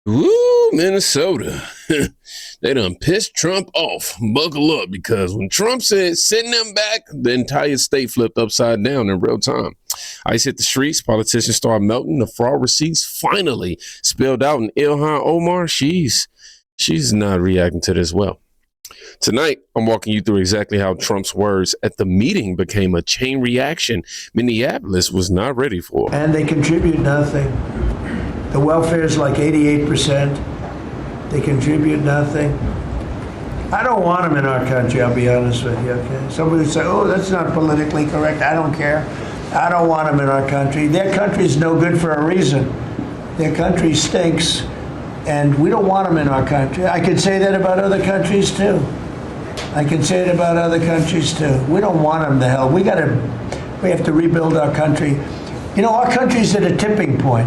Woo, Minnesota. They done pissed Trump off. Buckle up, because when Trump said send them back, the entire state flipped upside down in real time. ICE hit the streets, politicians start melting, the fraud receipts finally spilled out, and Ilhan Omar, she's not reacting to this well. Tonight, I'm walking you through exactly how Trump's words at the meeting became a chain reaction Minneapolis was not ready for. And they contribute nothing. The welfare is like 88%. They contribute nothing. I don't want them in our country, I'll be honest with you, okay? Somebody would say, oh, that's not politically correct. I don't care. I don't want them in our country. Their country is no good for a reason. Their country stinks, and we don't want them in our country. I could say that about other countries, too. I can say it about other countries, too. We don't want them to hell. We have to rebuild our country. You know, our country's at a tipping point.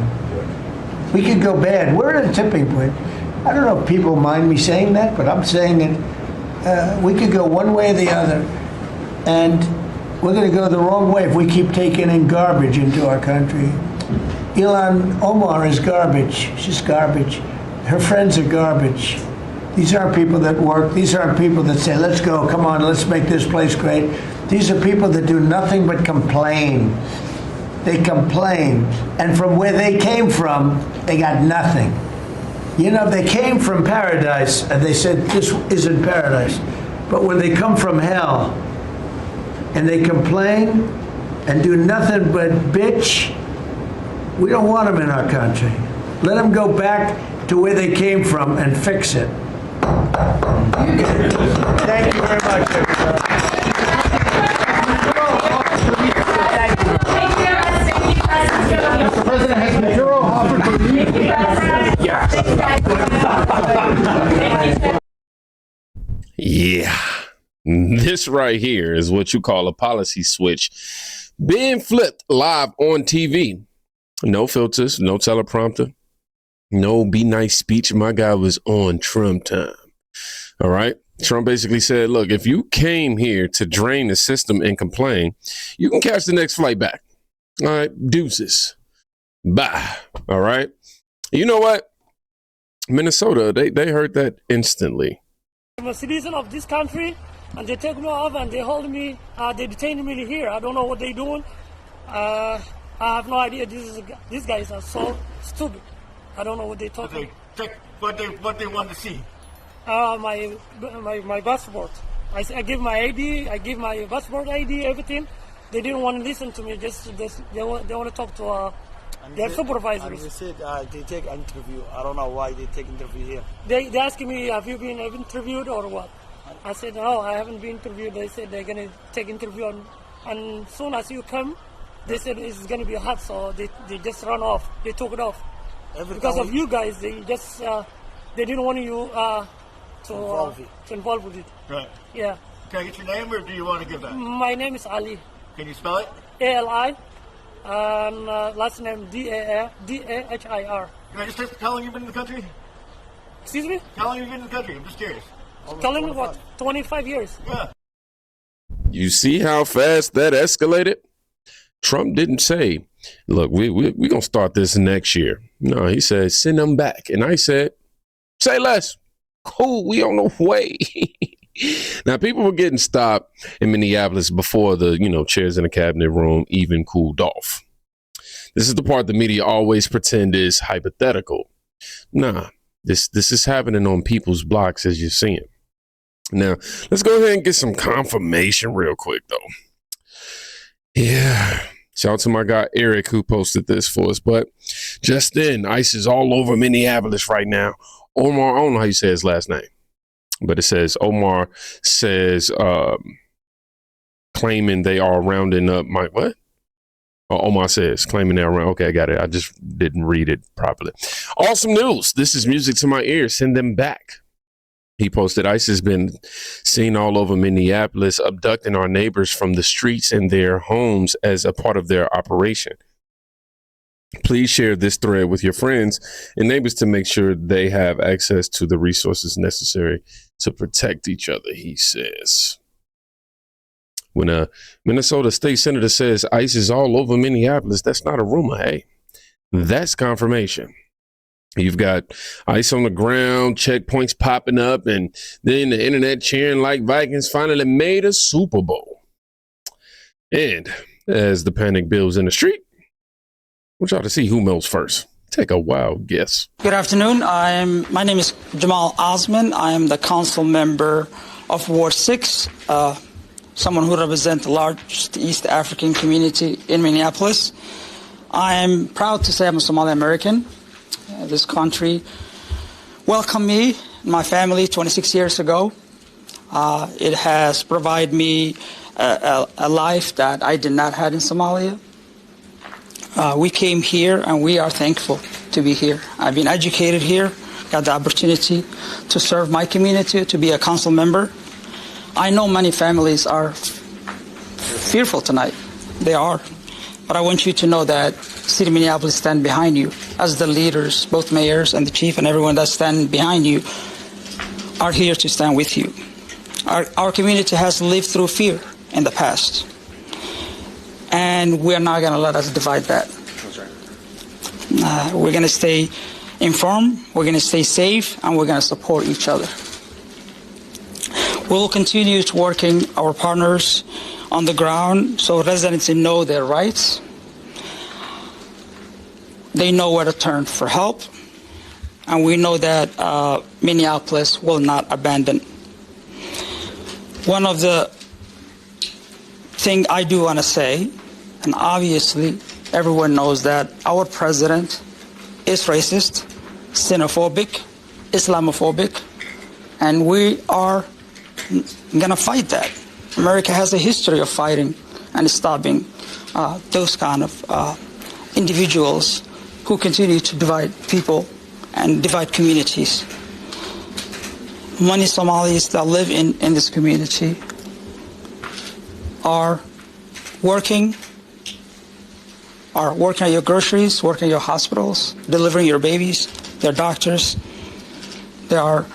We could go bad. We're at a tipping point. I don't know if people mind me saying that, but I'm saying it. We could go one way or the other, and we're going to go the wrong way if we keep taking in garbage into our country. Ilhan Omar is garbage. She's garbage. Her friends are garbage. These aren't people that work. These aren't people that say, let's go, come on, let's make this place great. These are people that do nothing but complain. They complain. And from where they came from, they got nothing. You know, they came from paradise, and they said, this isn't paradise. But when they come from hell, and they complain and do nothing but bitch, we don't want them in our country. Let them go back to where they came from and fix it. Thank you very much, everybody. Mr. President, has Maduro offered to leave? Yeah. This right here is what you call a policy switch being flipped live on TV. No filters, no teleprompter, no be nice speech. My guy was on Trump time. All right. Trump basically said, look, if you came here to drain the system and complain, you can catch the next flight back. All right. Deuces. Bye. All right. You know what? Minnesota, they heard that instantly. I'm a citizen of this country, and they take me off and they hold me, they detain me here. I don't know what they're doing. I have no idea. These guys are so stupid. I don't know what they're talking What they want to see? My passport. I give my ID, I give my passport ID, everything. They didn't want to listen to me. They want to talk to their supervisors. And you said they take interview. I don't know why they take interview here. They asking me, have you been interviewed or what? I said, no, I haven't been interviewed. They said they're going to take interview, and soon as you come, they said it's going to be hot, so they just run off. They took it off. Because of you guys, they just they didn't want you to involve with it. Right. Yeah. Can I get your name, or do you want to give that? My name is Ali. Can you spell it? Ali, and last name Dahir. Can I just start telling you've been in the country? Excuse me? Telling you've been in the country. I'm just curious. Telling me what? 25 years. Yeah. You see how fast that escalated? Trump didn't say, look, we're going to start this next year. No, he said, send them back. And I said, say less. Cool, we on the way. Now, people were getting stopped in Minneapolis before the, chairs in the cabinet room even cooled off. This is the part the media always pretend is hypothetical. Nah, this is happening on people's blocks as you're seeing. Now, let's go ahead and get some confirmation real quick, though. Yeah. Shout out to my guy, Eric, who posted this for us. But just then, ICE is all over Minneapolis right now. Omar, I don't know how you say his last name, but it says Omar says, claiming they are rounding up my what? Oh, Omar says claiming they're around. Okay, I got it. I just didn't read it properly. Awesome news. This is music to my ears. Send them back. He posted, ICE has been seen all over Minneapolis, abducting our neighbors from the streets and their homes as a part of their operation. Please share this thread with your friends and neighbors to make sure they have access to the resources necessary to protect each other, he says. When a Minnesota state senator says ICE is all over Minneapolis, that's not a rumor. Hey, that's confirmation. You've got ice on the ground, checkpoints popping up, and then the internet cheering like Vikings finally made a Super Bowl. And as the panic builds in the street, we'll try to see who melts first. Take a wild guess. Good afternoon. My name is Jamal Osman. I am the council member of Ward 6, someone who represents the largest East African community in Minneapolis. I am proud to say I'm a Somali American. This country welcomed me and my family 26 years ago. It has provided me a life that I did not have in Somalia. We came here and we are thankful to be here. I've been educated here, got the opportunity to serve my community, to be a council member. I know many families are fearful tonight. They are. But I want you to know that City of Minneapolis stand behind you as the leaders, both mayors and the chief and everyone that stand behind you are here to stand with you. Our community has lived through fear in the past. And we're not going to let us divide that. We're going to stay informed, we're going to stay safe, and we're going to support each other. We'll continue to working our partners on the ground so residents know their rights. They know where to turn for help. And we know that Minneapolis will not abandon. One of the things I do want to say, and obviously everyone knows that our president is racist, xenophobic, Islamophobic, and we are going to fight that. America has a history of fighting and stopping those kind of individuals who continue to divide people and divide communities. Many Somalis that live in this community are working at your groceries, working at your hospitals, delivering your babies. They're doctors. They are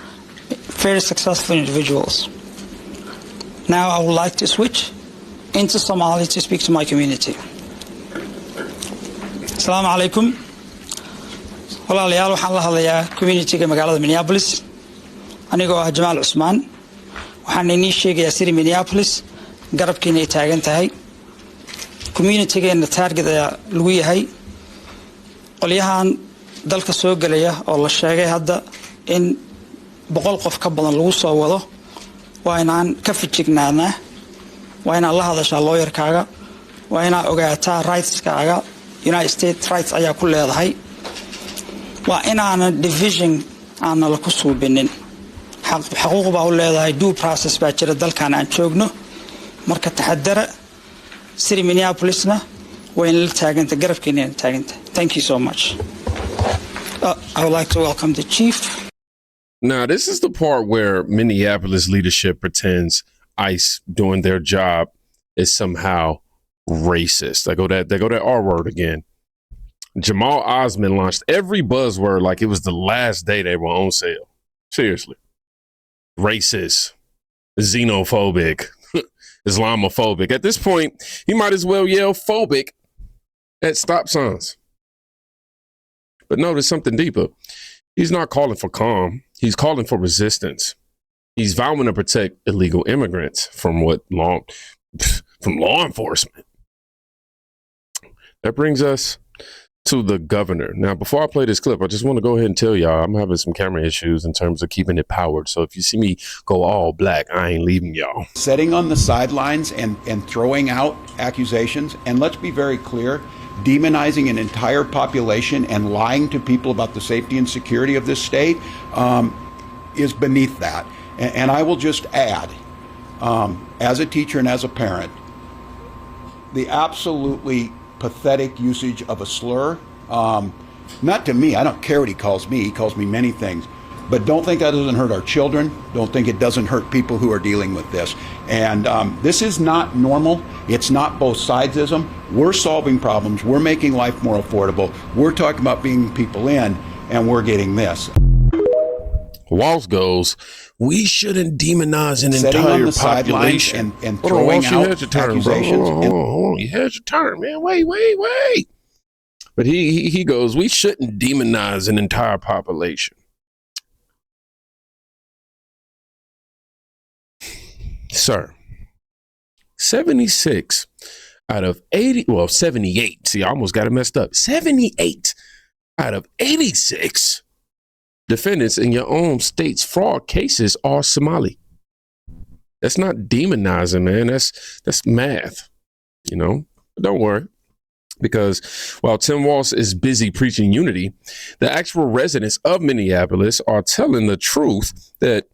very successful individuals. Now I would like to switch into Somali to speak to my community. Assalamu alaikum. Walaalayaal waxaan la hadlayaa community-ga magaalada Minneapolis. Anigoo ah Jamal Usman. Waxaan inii sheegayaa City Minneapolis garabkiina ay taagan tahay. Community-geena target ayaa lagu yahay. Qolyahan dalka soo galaya oo la sheegay hadda in 100 qof ka badan lagu soo wado. Waa inaan ka fijignaanaa, waa inaan la hadashaa lawyerkaaga, waa inaan ogaataa rightskaaga, United States rights ayaa ku leedahay. Waa inaanan division aanan la ku suubinin. Xaquuq baa u leedahay, due process baa jira dalkan aan joogno. Marka taxadara, City Minneapolisna waa in la taaganta, garabkeena taaganta. Thank you so much. I would like to welcome the chief. Now, this is the part where Minneapolis leadership pretends ICE doing their job is somehow racist. They go that R word again. Jamal Osman launched every buzzword like it was the last day they were on sale. Seriously. Racist, xenophobic, Islamophobic. At this point, he might as well yell phobic at stop signs. But notice something deeper. He's not calling for calm. He's calling for resistance. He's vowing to protect illegal immigrants from law enforcement. That brings us to the governor. Now, before I play this clip, I just want to go ahead and tell y'all I'm having some camera issues in terms of keeping it powered. So if you see me go all black, I ain't leaving y'all. Sitting on the sidelines and throwing out accusations, and let's be very clear, demonizing an entire population and lying to people about the safety and security of this state is beneath that. And I will just add, as a teacher and as a parent, the absolutely pathetic usage of a slur, not to me, I don't care what he calls me many things, but don't think that doesn't hurt our children, don't think it doesn't hurt people who are dealing with this. And this is not normal, it's not both sidesism. We're solving problems, we're making life more affordable, we're talking about bringing people in, and we're getting this. Walz goes, we shouldn't demonize an Sitting entire on the population. and throwing out accusations. Hold on, you had your turn, man. Wait. But he goes, we shouldn't demonize an entire population. Sir, 76 out of 80, well, 78. See, I almost got it messed up. 78 out of 86 defendants in your own state's fraud cases are Somali. That's not demonizing, man. That's math, you know. But don't worry, because while Tim Walz is busy preaching unity, the actual residents of Minneapolis are telling the truth that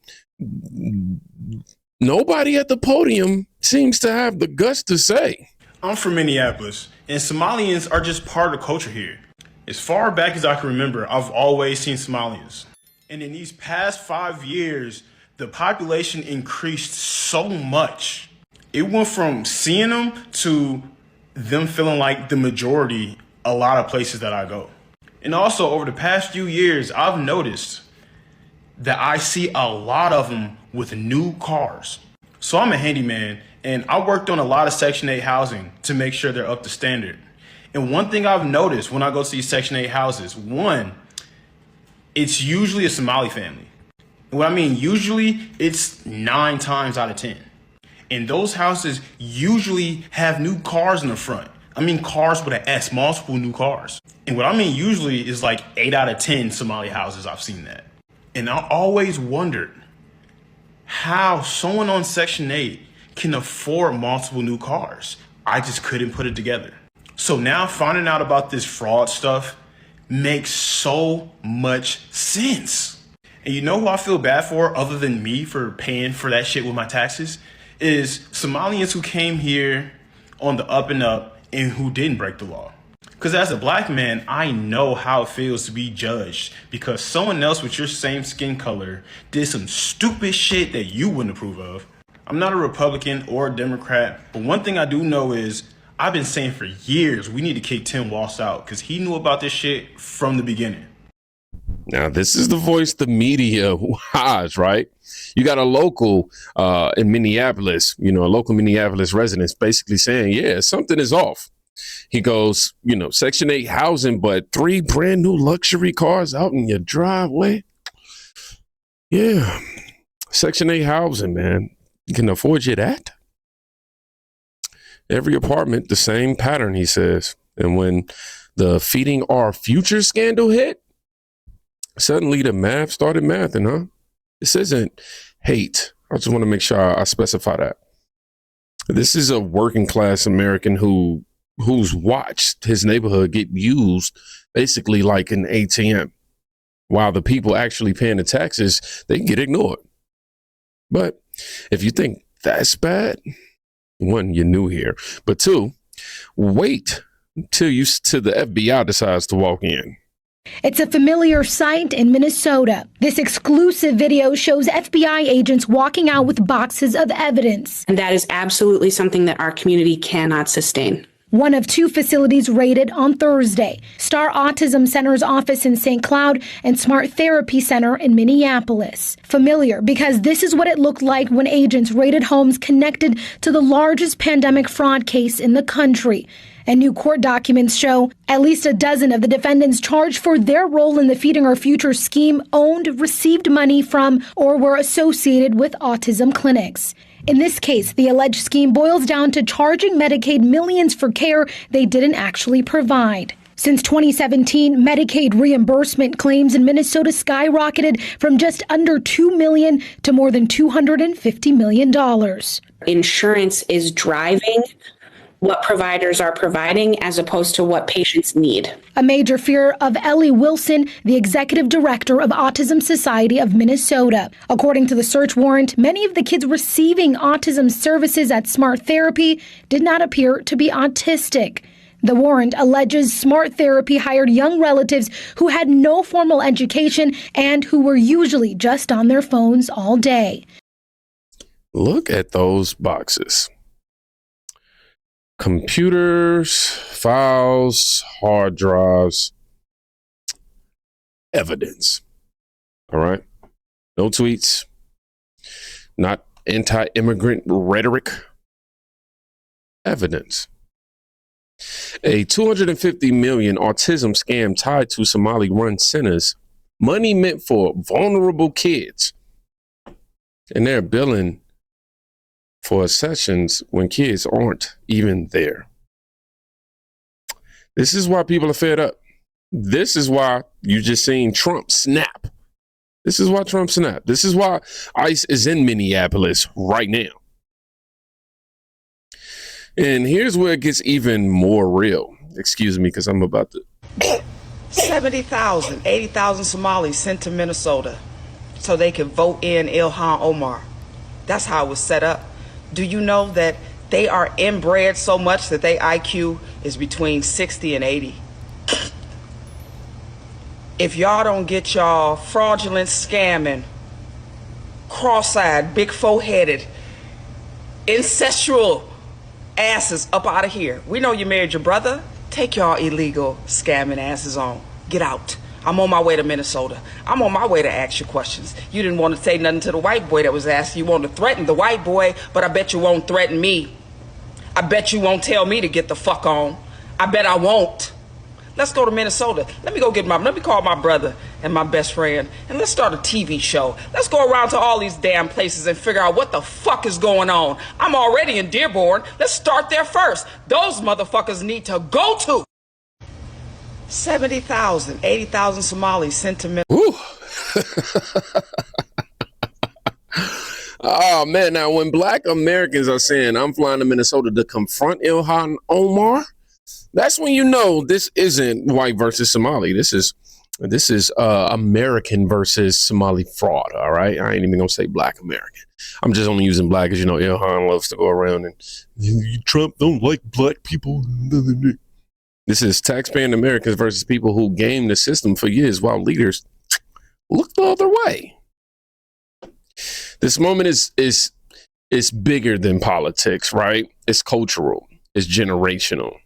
nobody at the podium seems to have the guts to say. I'm from Minneapolis, and Somalians are just part of the culture here. As far back as I can remember, I've always seen Somalians. And in these past 5 years, the population increased so much. It went from seeing them to them feeling like the majority a lot of places that I go. And also, over the past few years, I've noticed that I see a lot of them with new cars. So I'm a handyman, and I worked on a lot of Section 8 housing to make sure they're up to standard. And one thing I've noticed when I go to these Section 8 houses, one, it's usually a Somali family. And what I mean usually, it's 9 times out of 10. And those houses usually have new cars in the front. I mean cars with an S, multiple new cars. And what I mean usually is like 8 out of 10 Somali houses, I've seen that. And I always wondered how someone on Section 8 can afford multiple new cars. I just couldn't put it together. So now finding out about this fraud stuff makes so much sense. And you know who I feel bad for other than me for paying for that shit with my taxes? Is Somalians who came here on the up and up and who didn't break the law. Because as a black man, I know how it feels to be judged because someone else with your same skin color did some stupid shit that you wouldn't approve of. I'm not a Republican or a Democrat, but one thing I do know is I've been saying for years we need to kick Tim Walz out because he knew about this shit from the beginning. Now, this is the voice the media has, right? You got a local in Minneapolis, a local Minneapolis resident basically saying, yeah, something is off. He goes, Section 8 housing, but 3 brand new luxury cars out in your driveway. Yeah, Section 8 housing, man. You can afford you that? Every apartment, the same pattern, he says. And when the Feeding Our Future scandal hit, suddenly the math started mathing, huh? This isn't hate. I just want to make sure I specify that. This is a working class American who's watched his neighborhood get used basically like an ATM. While the people actually paying the taxes, they get ignored. But if you think that's bad, 1, you're new here. But 2, wait till the FBI decides to walk in. It's a familiar sight in Minnesota. This exclusive video shows FBI agents walking out with boxes of evidence. And that is absolutely something that our community cannot sustain. One of 2 facilities raided on Thursday, Star Autism Center's office in St. Cloud and Smart Therapy Center in Minneapolis. Familiar because this is what it looked like when agents raided homes connected to the largest pandemic fraud case in the country. And new court documents show at least a dozen of the defendants charged for their role in the Feeding Our Future scheme owned, received money from, or were associated with autism clinics. In this case, the alleged scheme boils down to charging Medicaid millions for care they didn't actually provide. Since 2017, Medicaid reimbursement claims in Minnesota skyrocketed from just under $2 million to more than $250 million. Insurance is driving what providers are providing as opposed to what patients need. A major fear of Ellie Wilson, the executive director of Autism Society of Minnesota. According to the search warrant, many of the kids receiving autism services at Smart Therapy did not appear to be autistic. The warrant alleges Smart Therapy hired young relatives who had no formal education and who were usually just on their phones all day. Look at those boxes. Computers, files, hard drives, evidence. All right. No tweets, not anti-immigrant rhetoric. Evidence. A 250 million autism scam tied to Somali-run centers. Money meant for vulnerable kids. And they're billing for sessions when kids aren't even there. This is why people are fed up. This is why you just seen Trump snap. This is why Trump snapped. This is why ICE is in Minneapolis right now. And here's where it gets even more real. Excuse me, because I'm about to... 70,000, 80,000 Somalis sent to Minnesota so they could vote in Ilhan Omar. That's how it was set up. Do you know that they are inbred so much that their IQ is between 60 and 80? If y'all don't get y'all fraudulent, scamming, cross-eyed, big four-headed, incestual asses up out of here. We know you married your brother. Take y'all illegal scamming asses on. Get out. I'm on my way to Minnesota. I'm on my way to ask you questions. You didn't want to say nothing to the white boy that was asking. You wanted to threaten the white boy, but I bet you won't threaten me. I bet you won't tell me to get the fuck on. I bet I won't. Let's go to Minnesota. Let me call my brother and my best friend, and let's start a TV show. Let's go around to all these damn places and figure out what the fuck is going on. I'm already in Dearborn. Let's start there first. Those motherfuckers need to go to. 70,000, 80,000 Somalis sent to Minnesota. Oh, man. Now, when Black Americans are saying, I'm flying to Minnesota to confront Ilhan Omar, that's when you know this isn't white versus Somali. This is American versus Somali fraud. All right. I ain't even going to say Black American. I'm just only using black because, you know, Ilhan loves to go around and Trump don't like black people. This is taxpaying Americans versus people who game the system for years while leaders look the other way. This moment is bigger than politics, right? It's cultural. It's generational.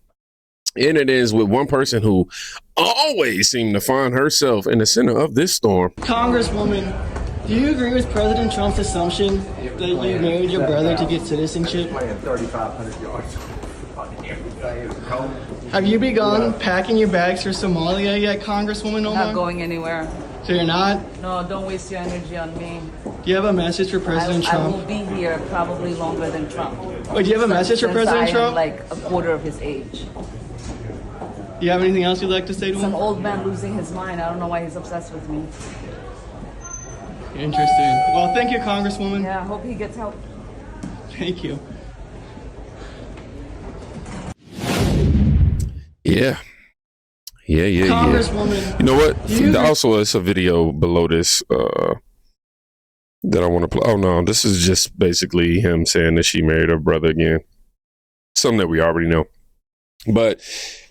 And it is with one person who always seemed to find herself in the center of this storm. Congresswoman, do you agree with President Trump's assumption that you married your brother to get citizenship? Have you begun packing your bags for Somalia yet, Congresswoman Omar? Not going anywhere. So you're not? No, don't waste your energy on me. Do you have a message for President Trump? I will be here probably longer than Trump. Wait, do you have a message for President Trump? I am like a quarter of his age. Do you have anything else you'd like to say to him? It's an old man losing his mind. I don't know why he's obsessed with me. Interesting. Well, thank you, Congresswoman. Yeah, I hope he gets help. Thank you. Yeah. Congresswoman. You know what? Also, it's a video below this that I want to play. Oh, no. This is just basically him saying that she married her brother again. Something that we already know. But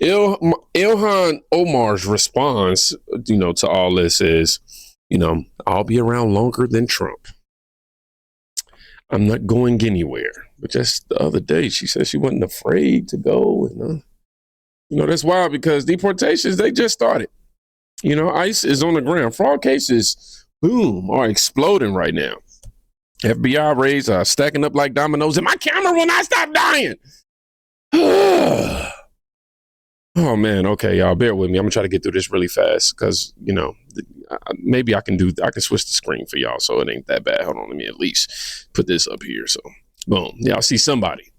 Ilhan Omar's response, you know, to all this is, you know, I'll be around longer than Trump. I'm not going anywhere. But just the other day, she said she wasn't afraid to go. And, you know, that's wild because deportations, they just started. You know, ICE is on the ground. Fraud cases, boom, are exploding right now. FBI raids are stacking up like dominoes, and my camera will not stop dying. Oh, man. Okay, y'all, bear with me. I'm going to try to get through this really fast because, you know, maybe I can switch the screen for y'all so it ain't that bad. Hold on, let me at least put this up here. So, boom. Y'all see somebody.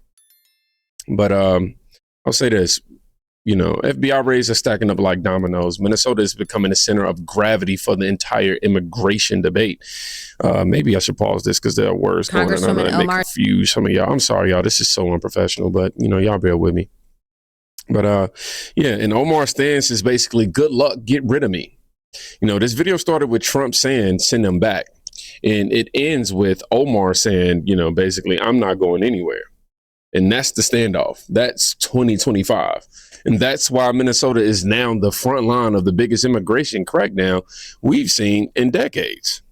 But I'll say this. You know, FBI raids are stacking up like dominoes. Minnesota is becoming the center of gravity for the entire immigration debate. Maybe I should pause this because there are words going on that may confuse some of y'all. I'm sorry, y'all. This is so unprofessional, but, you know, y'all bear with me. But, yeah, and Omar's stance is basically good luck, get rid of me. You know, this video started with Trump saying, send them back. And it ends with Omar saying, you know, basically, I'm not going anywhere. And that's the standoff. That's 2025. And that's why Minnesota is now the front line of the biggest immigration crackdown we've seen in decades.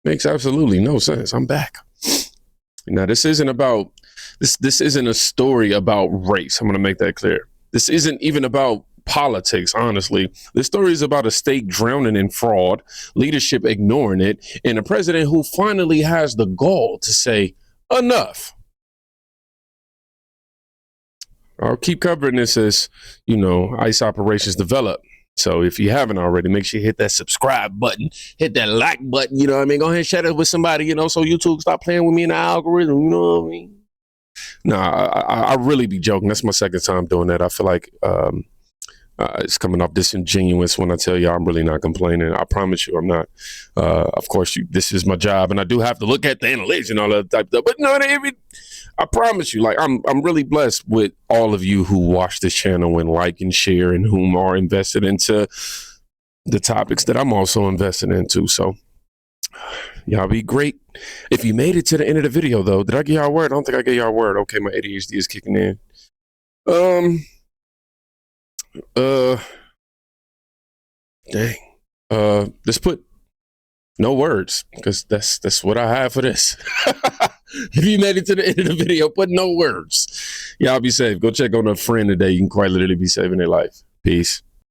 Makes absolutely no sense. I'm back. Now, this isn't about this isn't a story about race. I'm going to make that clear. This isn't even about politics, honestly. This story is about a state drowning in fraud, leadership ignoring it, and a president who finally has the gall to say enough. I'll keep covering this as, you know, ICE operations develop. So if you haven't already, make sure you hit that subscribe button, hit that like button, you know what I mean? Go ahead and share it with somebody, you know, so YouTube stop playing with me in the algorithm, you know what I mean? I really be joking. That's my second time doing that. I feel like it's coming off disingenuous when I tell you I'm really not complaining. I promise you I'm not. Of course, this is my job, and I do have to look at the analytics and all that type of stuff. But no, I promise you, like I'm really blessed with all of you who watch this channel and like and share, and whom are invested into the topics that I'm also invested into. So y'all be great. If you made it to the end of the video, though, did I get y'all a word? I don't think I gave y'all a word. Okay, my ADHD is kicking in. Dang. Just put no words, because that's what I have for this. If you made it to the end of the video, put no words. Y'all be safe. Go check on a friend today. You can quite literally be saving their life. Peace.